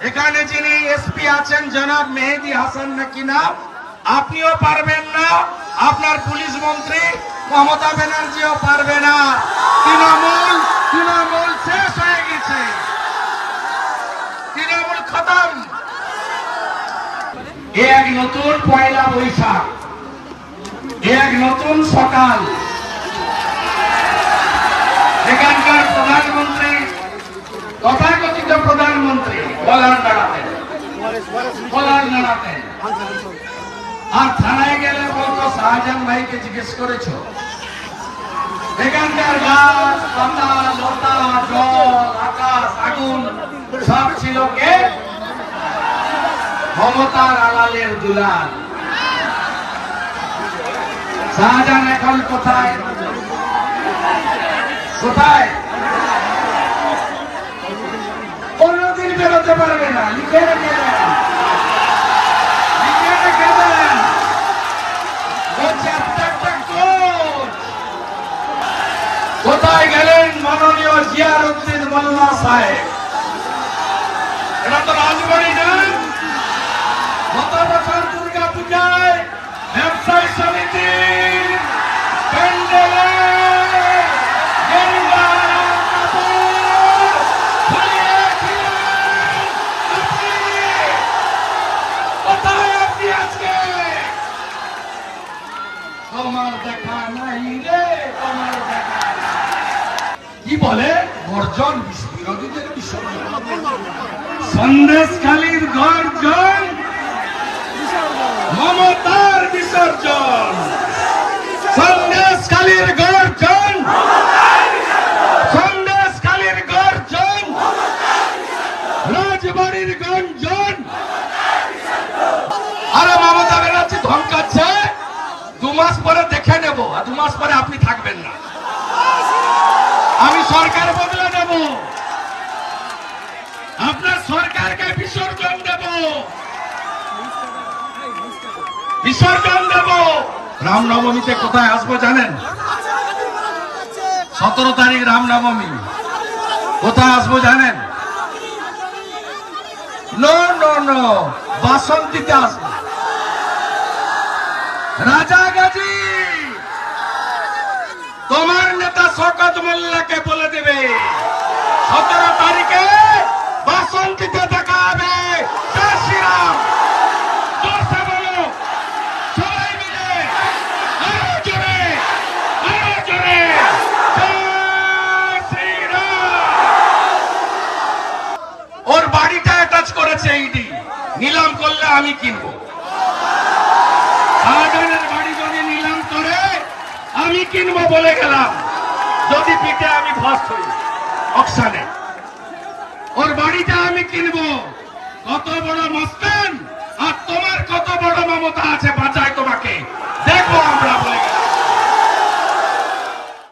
এখানে যিনি এসপি আছেন জনাব মেহেদী হাসান নাকি নাম, আপনিও পারবেন না, আপনার পুলিশ মন্ত্রী মমতা ব্যানার্জিও পারবে না। তৃণমূল শেষ হয়ে গেছে, তৃণমূল খতম। এক নতুন পয়লা বৈশাখ, এক নতুন সকাল। এখানকার প্রধানমন্ত্রী, তথাকথিত প্রধানমন্ত্রী বলার দাঁড়াতেন, আর থানায় গেলে বলতো শাহজাহান ভাইকে জিজ্ঞেস করেছো? এখানকার গাছ পাতা লতা জল আকাশ আগুন সব ছিল কে? মমতার আলালের দুলাল। শাহজাহান এখন কোথায়? কোথায়? কোনদিন বেরোতে পারবে না। লিখে রেখে দেন, লিখে রেখে দেন। কোথায় গেলেন মাননীয় জিয়ারউদ্দিন মোল্লা সাহেব? এটা তো রাজবাড়ি না। গত বছর দুর্গা পূজায় ব্যবসায়ী সমিতি প্যান্ডেলে কোথায় আপনি আজকে? তোমার দেখা নাই রে, তোমার দেখা। কি বলে? গর্জন বিরোধীদের বিসর্জন, সন্দেশখালীর গর্জন, মমতার বিসর্জন। সন্দেশখালীর গর্জন, সন্দেশখালীর গর্জন, রাজবাড়ির গঞ্জন। আরে মমতা ব্যানার্জি ধমকাচ্ছে, 2 মাস পরে দেখে নেব, আর 2 মাস পরে আপনি থাকবেন না। আমি সরকার বদলে দেব, আপনার সরকারকে বিসর্জন দেব, বিসর্জন দেব। রামনবমীতে কোথায় আসবো জানেন? 17 তারিখ রামনবমী। কোথায় আসবো জানেন? নো, বাসন্তীতে আসবো। রাজাগাজী তোমার নেতা শওকত মোল্লাকে বলে দেবে 17 তারিখে বাসন্তীতে দেখা হবে। জয় শ্রীরাম। জোরসে বলো সবাই মিলে, আরো জোরে, আরো জোরে। জয় শ্রীরাম। ওর বাড়িটা অ্যাটাচ করেছে ইডি, নিলাম করলে আমি কিনবো। শাহজাহানের বাড়ি যদি নিলাম করে আমি কিনবো বলে গেলাম, যদি পিঠে আমি ফার্স্ট হই অকশনে। ওর বাড়িটা আমি কিনবো। কত বড় মস্তান!